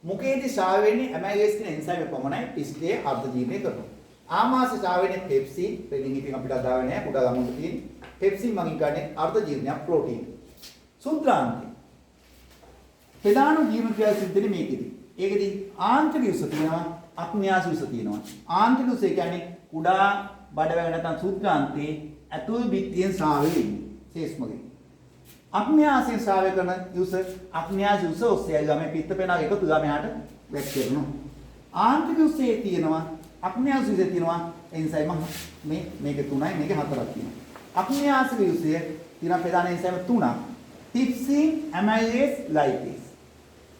මුඛයේදී ශාව වෙන්නේ ඇමයිලේස් කියන එන්සයිම පමණයි පිස්ටේ අර්ධ ජීර්ණය කරනවා. ආමාශය ශාව වෙන්නේ පෙප්සින්, රෙනින් ඉතින් අපිට අදාළ නැහැ කුඩා ගමනක තියෙන. පෙප්සින් මගින් ගන්නේ අර්ධ ජීර්ණයක් ප්‍රෝටීන්. සුද්ධාන්තය ප්‍රධාන ජීර්ණ ක්‍රියාව සිද්ධ වෙන්නේ මේකෙදී. ඒකෙදී ආන්තරික යුස තියෙනවා, අග්න්‍යාස යුස තියෙනවා. ආන්තරික යුස කියන්නේ කුඩා බඩවැල් නැත්නම් සුද්ධාන්තයේ ඇතුල් බිත්තියෙන් ශාව වෙන්නේ. සේස්මගේ අග්න්‍යාසයෙන් ශ්‍රාවය කරන යුස අග්න්‍යාස යුස ඔස්සේ ගමේ පිත්ත පෙනාව එකතු ගා මෙහාට වැක් කරනවා. ආන්තරික යුසයේ තියෙනවා අග්න්‍යාස යුසයේ තියෙනවා එන්සයිම මේක තුනයි මේක හතරක් තියෙනවා. අග්න්‍යාසික යුසයේ තියෙන ප්‍රධාන එන්සයිම තුනක් ටිප්සින් ඇමයිලේස් ලයිපේස්.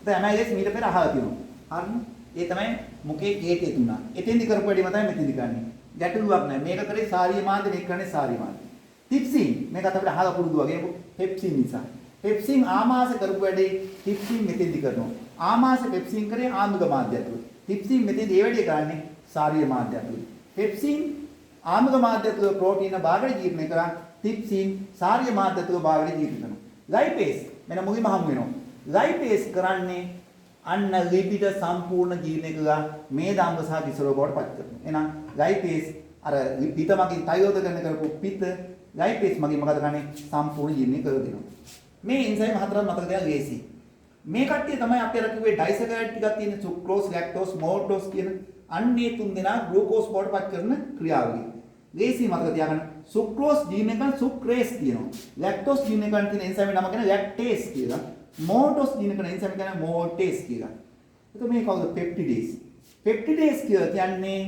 දැන් ඇමයිලේස් මීට පෙර අහලා තියෙනවා. හරිනේ. ඒ තමයි මුකේ ගේටේ තුනා. එතෙන්දි කරපු වැඩිම තමයි මෙතෙන්දි කරන්නේ. ගැටලුවක් නැහැ. මේක කරේ සාරිය මාධ්‍ය මේක කරන්නේ සාරිය මාධ්‍ය. ටිප්සින් මේකත් අපිට අහලා පුරුදු වගේ පෙප්සින් නිසා. පෙප්සින් ආමාශ කරපු වැඩේ ටිප්සින් මෙතෙන්දි කරනවා. ආමාශ පෙප්සින් කරේ ආමුක මාධ්‍ය ඇතුළේ. ටිප්සින් මෙතෙන්දි ඒ වැඩේ කරන්නේ සාරිය මාධ්‍ය ඇතුළේ. පෙප්සින් ආමුක මාධ්‍ය ඇතුළේ ප්‍රෝටීන භාගයට ජීර්ණය කරා. ටිප්සින් සාරිය මාධ්‍ය ඇතුළේ භාගයට ජීර්ණය කරනවා. ලයිපේස් මෙන්න මුලින්ම හමු වෙනවා. ලයිපේස් කරන්නේ අන්න ලිපිඩ සම්පූර්ණ ජීර්ණය කරලා මේද අංග සහ කිසලෝ බවට පත් කරනවා. එහෙනම් ලයිපේස් අර පිට මගින් තයෝදකරණය කරපු පිට ලයිපේස් මගින් මොකද කරන්නේ? සම්පූර්ණ ජීර්ණය කර දෙනවා. මේ එන්සයිම් හතරක් මතක තියාගන්න ලේසි. මේ කට්ටිය තමයි අපි අර කිව්වේ ඩයිසකරයිඩ් ටිකක් තියෙන සුක්‍රෝස්, ලැක්ටෝස්, මෝල්ටෝස් කියන අන්නේ තුන් දෙනා ග්ලූකෝස් බවට පත් කරන ක්‍රියාවලිය. ලේසි මතක තියාගන්න. සුක්‍රෝස් ජීර්ණය කරන සුක්‍රේස් තියෙනවා. ලැක්ටෝස් ජීර්ණය කරන තියෙන එන්සයිම් නම කියන ලැක්ටේස් කියලා. මෝල්ටෝස් ජීර්ණය කරන එන්සයිම් කියන මෝල්ටේස් කියලා. ඒක මේ කවුද? පෙප්ටිඩේස්. පෙප්ටිඩේස් කියලා කියන්නේ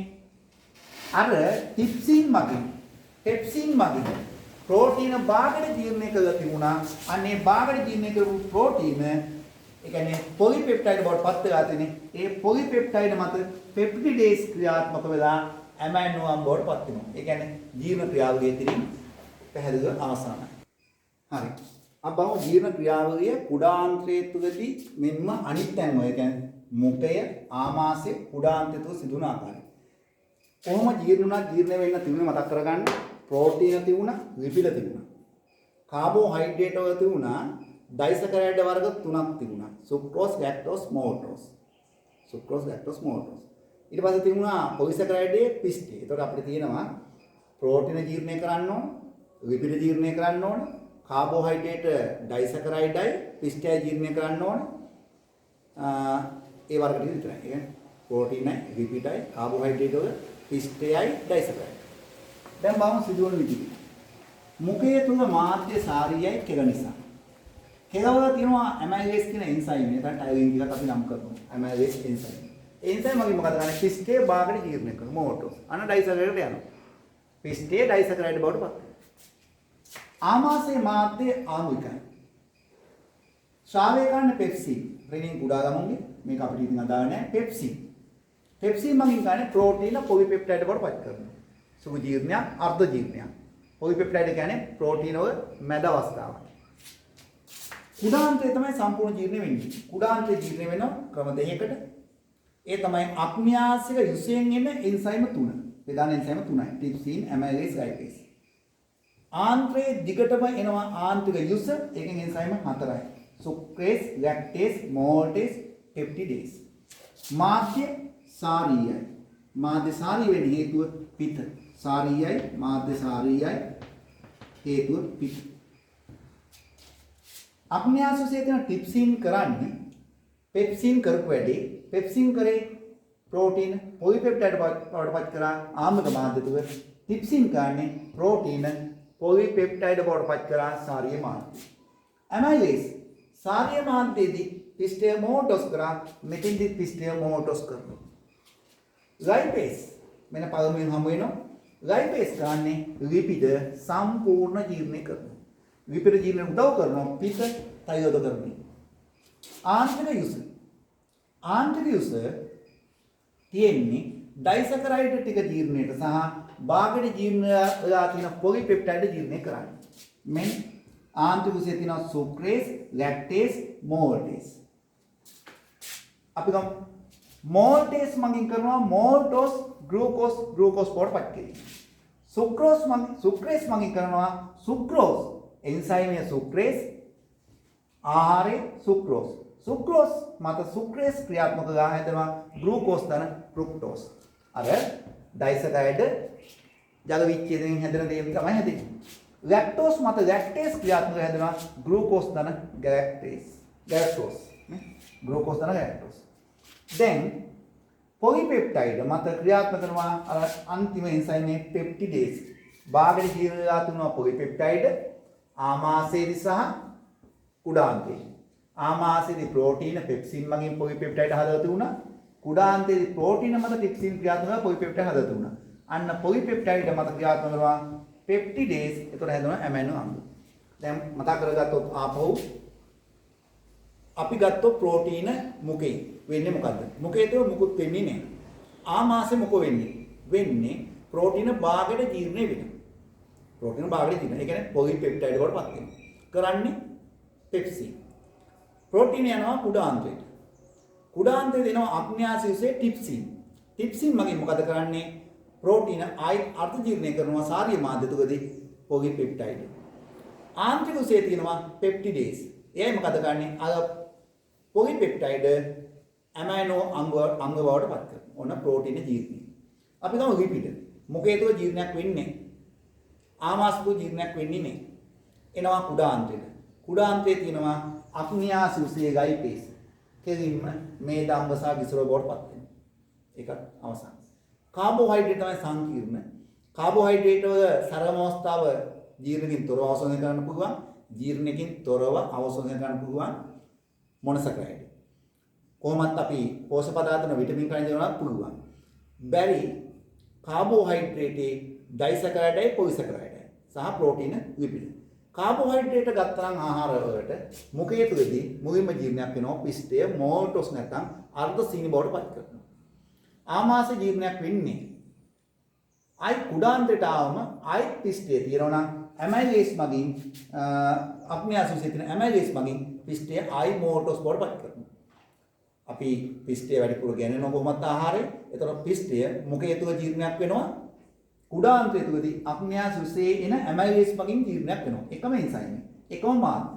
අර ටිප්සින් මගින් පෙප්සින් මගින් ප්‍රෝටීන භාගයට ජීර්ණය කරලා තිබුණා. අන්නේ භාගයට ජීර්ණය කරපු ප්‍රෝටීන ඒ කියන්නේ පොලිපෙප්ටයිඩ් බවට පත් වෙලා තියෙන්නේ. ඒ පොලිපෙප්ටයිඩ් මත පෙප්ටිඩේස් ක්‍රියාත්මක වෙලා ඇමයිනෝ අම්ල බවට පත් වෙනවා. ඒ කියන්නේ ජීර්ණ ක්‍රියාවලිය ඉතින් පැහැදිලිව අවසానයි. හරි. අපව ජීර්ණ ක්‍රියාවලිය කුඩාන්ත්‍රයේ තුලදී මෙන්ම අනිත් තැන් වල ඒ කියන්නේ මුඛය, ආමාශය, කුඩාන්ත්‍රය තුල සිදුවන ආකාරය. කොහොම ජීර්ණුණා ජීර්ණ වෙන්න තිබුණේ මතක් කරගන්න. ප්‍රෝටීන තිබුණා, ලිපිඩ තිබුණා. කාබෝහයිඩ්‍රේට් වල තිබුණා ඩයිසකරයිඩ් වර්ග තුනක් තිබුණා. Sucrose, lactose, මෝල්ටෝස්. Sucrose, lactose, මෝල්ටෝස්. ඊට පස්සේ තිබුණා පොලිසැකරයිඩේ පිස්ටේ. ඒතකොට අපිට තියෙනවා ප්‍රෝටීන ජීර්ණය කරන්න ඕන, ලිපිඩ ජීර්ණය කරන්න ඕන, කාබෝහයිඩ්‍රේට් ඩයිසකරයිඩයි පිස්ටේ ජීර්ණය කරන්න ඕන. ඒ වර්ග ටික විතරයි. ඒ කියන්නේ ප්‍රෝටීනයි, ලිපිඩයි, කාබෝහයිඩ්‍රේට් වල පිස්ටේයි ඩයිසකරයිඩ්. දැන් බලමු සිදුවන විදිහ. මුඛය තුල මාධ්‍ය සාරියයි කෙල නිසා. කෙලවල තියෙනවා ඇමයිලේස් කියන එන්සයිම්. ඒකට ටයිලින් ටිකක් අපි නම් කරනවා. Amylase enzyme. එන්සයිම් වගේ මොකද කරන්නේ? පිස්ටේ භාගයට ජීර්ණය කරනවා. මෝටෝස්. අන්න ඩයිසකරයිඩ් යනවා. පිස්ටේ ඩයිසකරයිඩ් බවට පත් වෙනවා. ආමාශයේ මාධ්‍ය ආමුකයි. ශ්‍රාවකයන් පෙප්සින්. රෙනින් කුඩා ගමුන්නේ. මේක අපිට ඉතින් අදාළ නැහැ. පෙප්සින්. පෙප්සින් මගින් ගන්න ප්‍රෝටීන පොලිපෙප්ටයිඩ් බවට පත් කරනවා. සුළු ජීර්ණයක්, අර්ධ ජීර්ණයක්. පොලිපෙප්ටයිඩ් කියන්නේ ප්‍රෝටීන වල මැද අවස්ථාවක්. කුඩාන්තය තමයි සම්පූර්ණ ජීර්ණය වෙන්නේ. කුඩාන්තය ජීර්ණය වෙන ක්‍රම දෙකකට. ඒ තමයි අක්මියාසික යුසයෙන් එන එන්සයිම තුන. ප්‍රධාන එන්සයිම තුනයි. ටිප්සින්, ඇමයිලේස්, ලයිපේස්. ආන්ත්‍රයේ දිගටම එනවා ආන්ත්‍රික යුස. ඒකෙන් එන්සයිම හතරයි. සුක්‍රේස්, ලැක්ටේස්, මෝල්ටේස්, පෙප්ටිඩේස්. මාධ්‍ය සාරීයයි. මාධ්‍ය සාරීය වෙන හේතුව පිත. සාරීයයි, මාධ්‍ය සාරීයයි හේතුව පිත. අග්න්‍යාසුසේ තියෙන ටිප්සින් කරන්නේ පෙප්සින් කරපු වැඩේ. පෙප්සින් කරේ ප්‍රෝටීන පොලිපෙප්ටයිඩ් බවට පත් කරා ආම්ල මාධ්‍ය තුල. ටිප්සින් කරන්නේ ප්‍රෝටීන පොලිපෙප්ටයිඩ් බවට පත් කරා සාරීය මාධ්‍ය. ඇමයිලේස් සාරීය මාධ්‍යයේදී පිස්ටේ මෝටෝස් කරා මෙතෙන්දි පිස්ටේ මෝටෝස් කරනවා. ලයිපේස් මෙන්න පළමුවෙන් හමු වෙනවා. ලයිපේස් ගන්නේ ලිපිඩ සම්පූර්ණ ජීර්ණය කරනවා. ලිපිඩ ජීර්ණය උදව් කරනවා පිට තයෝදකරණය. ආන්තරික යුස. ආන්තරික යුස තියෙන්නේ ඩයිසකරයිඩ් ටික ජීර්ණයට සහ භාගයට ජීර්ණලා තියෙන පොලිපෙප්ටයිඩ් ජීර්ණය කරන්නේ. මෙන්න ආන්තරික යුසයේ තියෙන සුක්‍රේස්, ලැක්ටේස්, මෝල්ටේස්. අපි ගමු මෝල්ටේස් මගින් කරනවා මෝල්ටෝස්, ග්ලූකෝස් බවට පත් කිරීම. සුක්‍රේස් මගින් කරනවා සුක්‍රෝස්, එන්සයිමය සුක්‍රේස්, ආහාරයේ සුක්‍රෝස්. සුක්‍රෝස් මත සුක්‍රේස් ක්‍රියාත්මක ගා හැදෙනවා ග්ලූකෝස් ධන ෆ්‍රුක්ටෝස්. අර ඩයිසකරයිඩ් ජල විච්ඡේදයෙන් හැදෙන දේ තමයි හැදෙන්නේ. ලැක්ටෝස් මත ලැක්ටේස් ක්‍රියාත්මක හැදෙනවා ග්ලූකෝස් ධන ගැලැක්ටෝස්. ග්ලූකෝස් ධන ගැලැක්ටෝස්. දැන් පොලිපෙප්ටයිඩ් මත ක්‍රියාත්මක කරනවා අර අන්තිම එන්සයිම් මේ පෙප්ටිඩේස්. භාගයට ජීර්ණලා තුනවා පොලිපෙප්ටයිඩ් ආමාශයේදී සහ කුඩාන්තයේ. ආමාශයේදී ප්‍රෝටීන පෙප්සින් මගින් පොලිපෙප්ටයිඩ් හදලා තිබුණා. කුඩාන්තයේදී ප්‍රෝටීන මත ටිප්සින් ක්‍රියාත්මක කරලා පොලිපෙප්ටයිඩ් හදලා තිබුණා. අන්න පොලිපෙප්ටයිඩ් මත ක්‍රියාත්මක කරනවා පෙප්ටිඩේස්. ඒතකොට හැදෙනවා ඇමයිනෝ අම්ල. දැන් මතක් කරගත්තොත් ආපහු අපි ගත්තොත් ප්‍රෝටීන මුකේ වෙන්නේ මොකද්ද? මුකේ තෝ මුකුත් වෙන්නේ නැහැ. ආමාශය මොකෝ වෙන්නේ ප්‍රෝටීන භාගයට ජීර්ණය වෙනවා. ප්‍රෝටීන භාගයට ජීර්ණය. ඒ කියන්නේ පොලිපෙප්ටයිඩ් වලට පත් වෙනවා. කරන්නේ පෙප්සින්. ප්‍රෝටීන යනවා කුඩාන්තයට. කුඩාන්තේ දෙනවා අග්න්‍යාසයසේ ටිප්සින්. ටිප්සින් මගින් මොකද කරන්නේ? ප්‍රෝටීන ආයි අර්ධ ජීර්ණය කරනවා සාරීය මාධ්‍ය තුකදී පොලිපෙප්ටයිඩ්. ආන්ත්‍රික උසේ තියෙනවා පෙප්ටිඩේස්. එයයි මොකද කරන්නේ? අර පොලිපෙප්ටයිඩ් ඇමයිනෝ අංග බවට පත් කරනවා. ඔන්න ප්‍රෝටීන ජීර්ණය. අපි ගමු ලිපිඩ. මොකේ තුල ජීර්ණයක් වෙන්නේ? ආමාශය තුල ජීර්ණයක් වෙන්නේ නැහැ. එනවා කුඩාන්තයට. කුඩාන්තයේ තියෙනවා අග්න්‍යාසය ගයිපේස්. කෙලින්ම මේ දම්බසා විසර බවට පත් වෙනවා. ඒක අවසන්. කාබෝහයිඩ්‍රේට් තමයි සංකීර්ණ. කාබෝහයිඩ්‍රේට් වල සරම අවස්ථාව ජීර්ණකින් තොරව අවසන් කරන්න පුළුවන්. ජීර්ණකින් තොරව අවසන් කරන්න පුළුවන් මොනොසැකරයිඩ්. කොහොමත් අපි පෝෂක පදාර්ථ වල විටමින් කණිජ වලත් පුළුවන්. බැරි කාබෝහයිඩ්‍රේටේ ඩයිසැකරයිඩයි පොලිසැකරයිඩයි සහ ප්‍රෝටීන ලිපිඩ. කාබෝහයිඩ්‍රේට ගත්තනම් ආහාර වලට මුඛය තුලදී මුලින්ම ජීර්ණයක් වෙනවා පිස්ටය මෝල්ටොස් නැත්නම් අර්ධ සීනි බවට පත් කරනවා. ආමාශය ජීර්ණයක් වෙන්නේ ආයි කුඩාන්තයට ආවම ආයි පිස්ටය තියෙනවා නම් ඇමයිලේස් මගින් අග්න්‍යාසයේ තියෙන ඇමයිලේස් මගින් පිස්ටය ආයි මෝල්ටොස් බවට පත් කරනවා. අපි පිස්ටය වැඩිපුර ගන්නව කොහොමද ආහාරය? එතකොට පිස්ටය මුඛය තුල ජීර්ණයක් වෙනවා. කුඩාන්තය තුලදී අග්න්‍යාසයේ එන ඇමයිලේස් මගින් ජීර්ණයක් වෙනවා. එකම එන්සයිම් එකම මාධ්‍ය.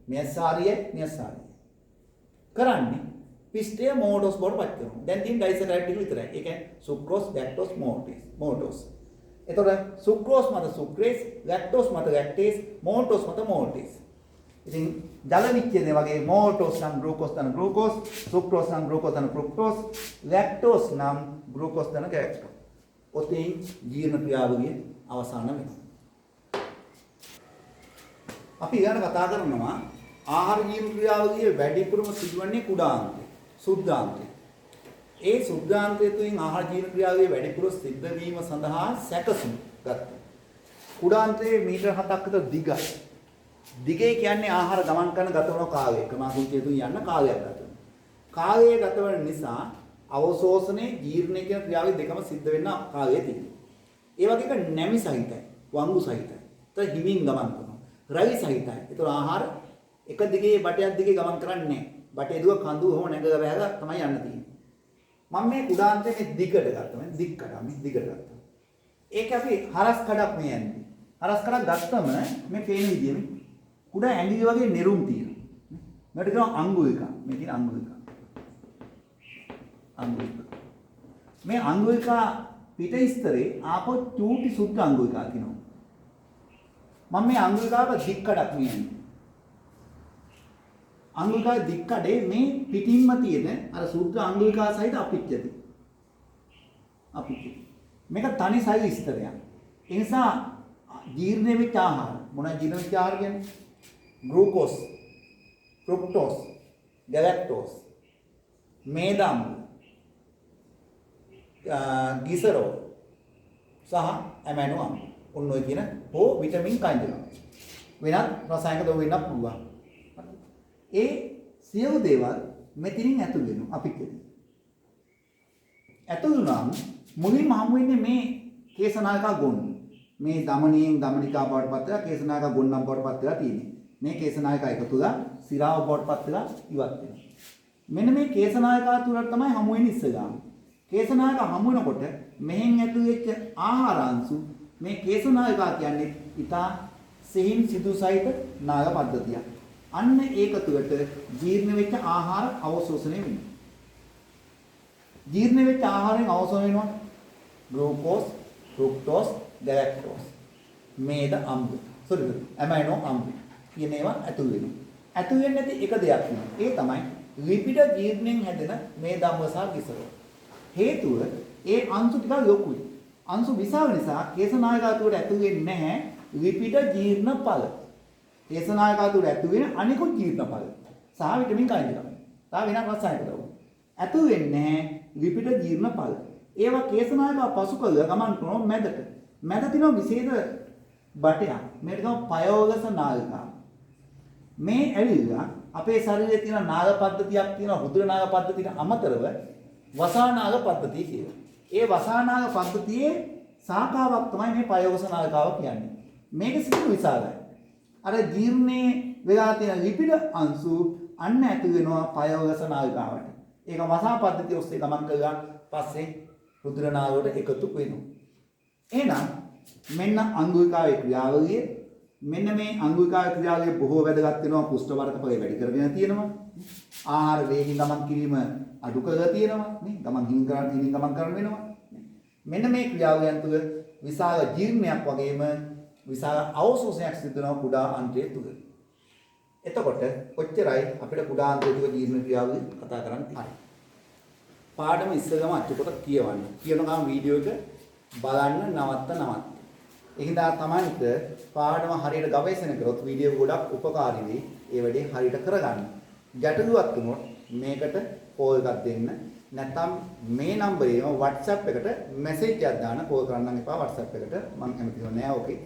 මෙයසාරිය කරන්නේ පිස්ටය මෝඩෝස් බවට පත් කරනවා. දැන් තියෙන ඩයිසැකරයිඩ් ටික විතරයි. ඒ කියන්නේ සුක්‍රෝස්, ලැක්ටෝස්, මෝල්ටෝස්. එතකොට සුක්‍රෝස් මත සුක්‍රේස්, ලැක්ටෝස් මත ලැක්ටේස්, මෝල්ටෝස් මත මෝල්ටේස්. ඉතින් ජල විච්ඡේදය වගේ මෝල්ටෝස් නම් ග්ලූකෝස් තන ග්ලූකෝස්, සුක්‍රෝස් නම් ග්ලූකෝස් තන ෆ්‍රුක්ටෝස්, ලැක්ටෝස් නම් ග්ලූකෝස් තන ගැලැක්ටෝස්. ඔතේ ජීර්ණ ක්‍රියාවලිය අවසන් වෙනවා. අපි ඊළඟ කතා කරනවා ආහාර ජීර්ණ ක්‍රියාවලිය වැඩිපුරම සිදුවන්නේ කුඩාන්තේ, සුද්ධාන්තේ. ඒ සුද්ධාන්තයේ තුලින් ආහාර ජීර්ණ ක්‍රියාවලිය වැඩිපුර සිද්ධ වීම සඳහා සැකසුම් ගත්තා. කුඩාන්තයේ මීටර 7ක් විතර දිගයි. දිගේ කියන්නේ ආහාර ගමන් කරන ගතවන කාලය. ක්‍රමානුකූලව තුන් යන කාලයක් ගත වෙනවා. කාලය ගත වෙන නිසා අවශෝෂණේ ජීර්ණය කියන ක්‍රියාවලිය දෙකම සිද්ධ වෙන්න කාලය තියෙනවා. ඒ වගේ එක නැමි සහිතයි, වංගු සහිතයි. ඒත් හිමින් ගමන් කරනවා. රවි සහිතයි. ඒතර ආහාර එක දිගේ බටයක් දිගේ ගමන් කරන්නේ නැහැ. බටේ දුව කඳු ඔහොම නැගලා බෑලා තමයි යන්න තියෙන්නේ. මම මේ කුඩාන්තයේ මේ දිගට ගත්තා. මේ දිගට ගත්තා. ඒක අපි හරස් කඩක් මේ යන්නේ. හරස් කඩක් ගත්තම මේ පේන විදිහේ කුඩා ඇඟිලි වගේ නෙරුම් තියෙනවා. මේකට කියනවා අංගුලිකා. මේ තියෙන අංගුලිකා. මේ අංගුලිකා පිට ස්තරේ ආපහු චූටි සුද්ධ අංගුලිකා තියෙනවා. මම මේ අංගුලිකාව දික්කඩක් කියන්නේ. අංගුලිකාවේ දික්කඩේ මේ පිටින්ම තියෙන අර සුද්ධ අංගුලිකා සහිත අපිච්චති. මේක තනි සෛල ස්තරයක්. ඒ නිසා ජීර්ණ වෙච්ච ආහාර මොනවද ජීර්ණ වෙච්ච ආහාර කියන්නේ? ග්ලූකෝස්, ෆ්‍රුක්ටෝස්, ගැලැක්ටෝස්, මේදම්, ගිසරෝල් සහ ඇමයිනෝ අම්ල. ඔන්න ඔය කියන හෝ විටමින් කඳුල. වෙනත් රසායනික ද්‍රව්‍ය වෙන්නත් පුළුවන්. ඒ සියලු දේවල් මෙතනින් ඇතුල් වෙනවා අපිට. ඇතුල් වුණාම මුලින්ම හමු වෙන්නේ මේ කේසනායකා ගොන්න. මේ ධමනියෙන් ධමනිකා බවට පත් වෙලා කේසනායකා ගොන්නක් බවට පත් වෙලා තියෙන්නේ. මේ කේසනායකා එකතුලා සිරාව බවට පත් වෙලා ඉවත් වෙනවා. මෙන්න මේ කේසනායකා තුල තමයි හමු වෙන්නේ ඉස්සෙල්ලාම. කේසනායකා හමු වෙනකොට මෙහෙන් ඇතුල් වෙච්ච ආහාර අංශු මේ කේසනායකා කියන්නේ ඊටා සිහින් සිදු සහිත නාග පද්ධතියක්. අන්න ඒක තුළට ජීර්ණ වෙච්ච ආහාර අවශෝෂණය වෙනවා. ජීර්ණ වෙච්ච ආහාරයෙන් අවශෝෂණය වෙනවා ග්ලූකෝස්, ෆ්‍රුක්ටෝස්, ගැලැක්ටෝස්, මේද අම්ල. ඇමයිනෝ අම්ල. කියන ඒවා ඇතුල් වෙනවා. ඇතුල් වෙන්නේ නැති එක දෙයක් වෙනවා. ඒ තමයි ලිපිඩ ජීර්ණයෙන් හැදෙන මේ ධම්මසා ගිසරෝ. හේතුව ඒ අංශු ටික ලොකුයි. අංශු විශාල නිසා කේසනායකාතුවට ඇතුල් වෙන්නේ නැහැ ලිපිඩ ජීර්ණ ඵල. කේසනායකාතුවට ඇතුල් වෙන අනිකුත් ජීර්ණ ඵල. සහ විටමින් කයින්. තා වෙනත් රසායනික ද්‍රව්‍ය. ඇතුල් වෙන්නේ නැහැ ලිපිඩ ජීර්ණ ඵල. ඒවා කේසනායකා පසු කළ ගමන් කරන මැදට. මැද තියෙන විශේෂ බටයක්. මේකට තමයි පයෝගස නාලිකා. මේ ඇවිල්ලා අපේ ශරීරයේ තියෙන නාග පද්ධතියක් තියෙනවා රුධිර නාග පද්ධතියට අමතරව වසා නාග පද්ධතිය කියලා. ඒ වසා නාග පද්ධතියේ සාකාවක් තමයි මේ පයෝගස නාගාව කියන්නේ. මේක සිදු විසාරයි. අර ජීර්ණේ වෙලා තියෙන ලිපිඩ අංශු අන්න ඇති වෙනවා පයෝගස නාගාවට. ඒක වසා පද්ධතිය ඔස්සේ ගමන් කරලා පස්සේ රුධිර නාගවලට එකතු වෙනවා. එහෙනම් මෙන්න අංගුලිකාවේ ක්‍රියාවලිය මෙන්න මේ අංගුලිකාවේ ක්‍රියාවලිය බොහෝ වැදගත් වෙනවා පුෂ්ඨ වර්ගඵලය වැඩි කරගෙන තියෙනවා. ආහාර වේගින් ගමන් කිරීම අඩු කරලා තියෙනවා නේ. ගමන් හිමින් ගමන් කරන වෙනවා. මෙන්න මේ ක්‍රියාවලියන් තුළ විශාල ජීර්ණයක් වගේම විශාල අවශෝෂණයක් සිදු වෙනවා කුඩා අන්ත්‍රය තුළ. එතකොට කොච්චරයි අපිට කුඩා අන්ත්‍රය තුළ ජීර්ණ ක්‍රියාවලිය කතා කරන්න තියෙන්නේ. පාඩම ඉස්සෙල්ලාම අච්චුකොට කියවන්න. කියන ගමන් වීඩියෝ එක බලන්න නවත්ත. එහිඳා තමයි පාඩම හරියට ගවේෂණය කරොත් වීඩියෝ ගොඩක් උපකාරී වෙයි. ඒ වැඩේ හරියට කරගන්න. ගැටලුවක් වුණොත් මේකට කෝල් එකක් දෙන්න. නැත්නම් මේ නම්බරේම WhatsApp එකට මැසේජ් එකක් දාන්න. කෝල් කරන්න එපා WhatsApp එකට. මම කැමති නෑ ඕකේ.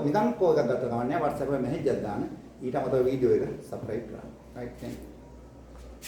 නිකන් කෝල් එකක් ගත්ත ගමන් නෑ WhatsApp එකේ මැසේජ් එකක් දාන්න. ඊට අමතරව වීඩියෝ එක subscribe කරන්න. right thank you.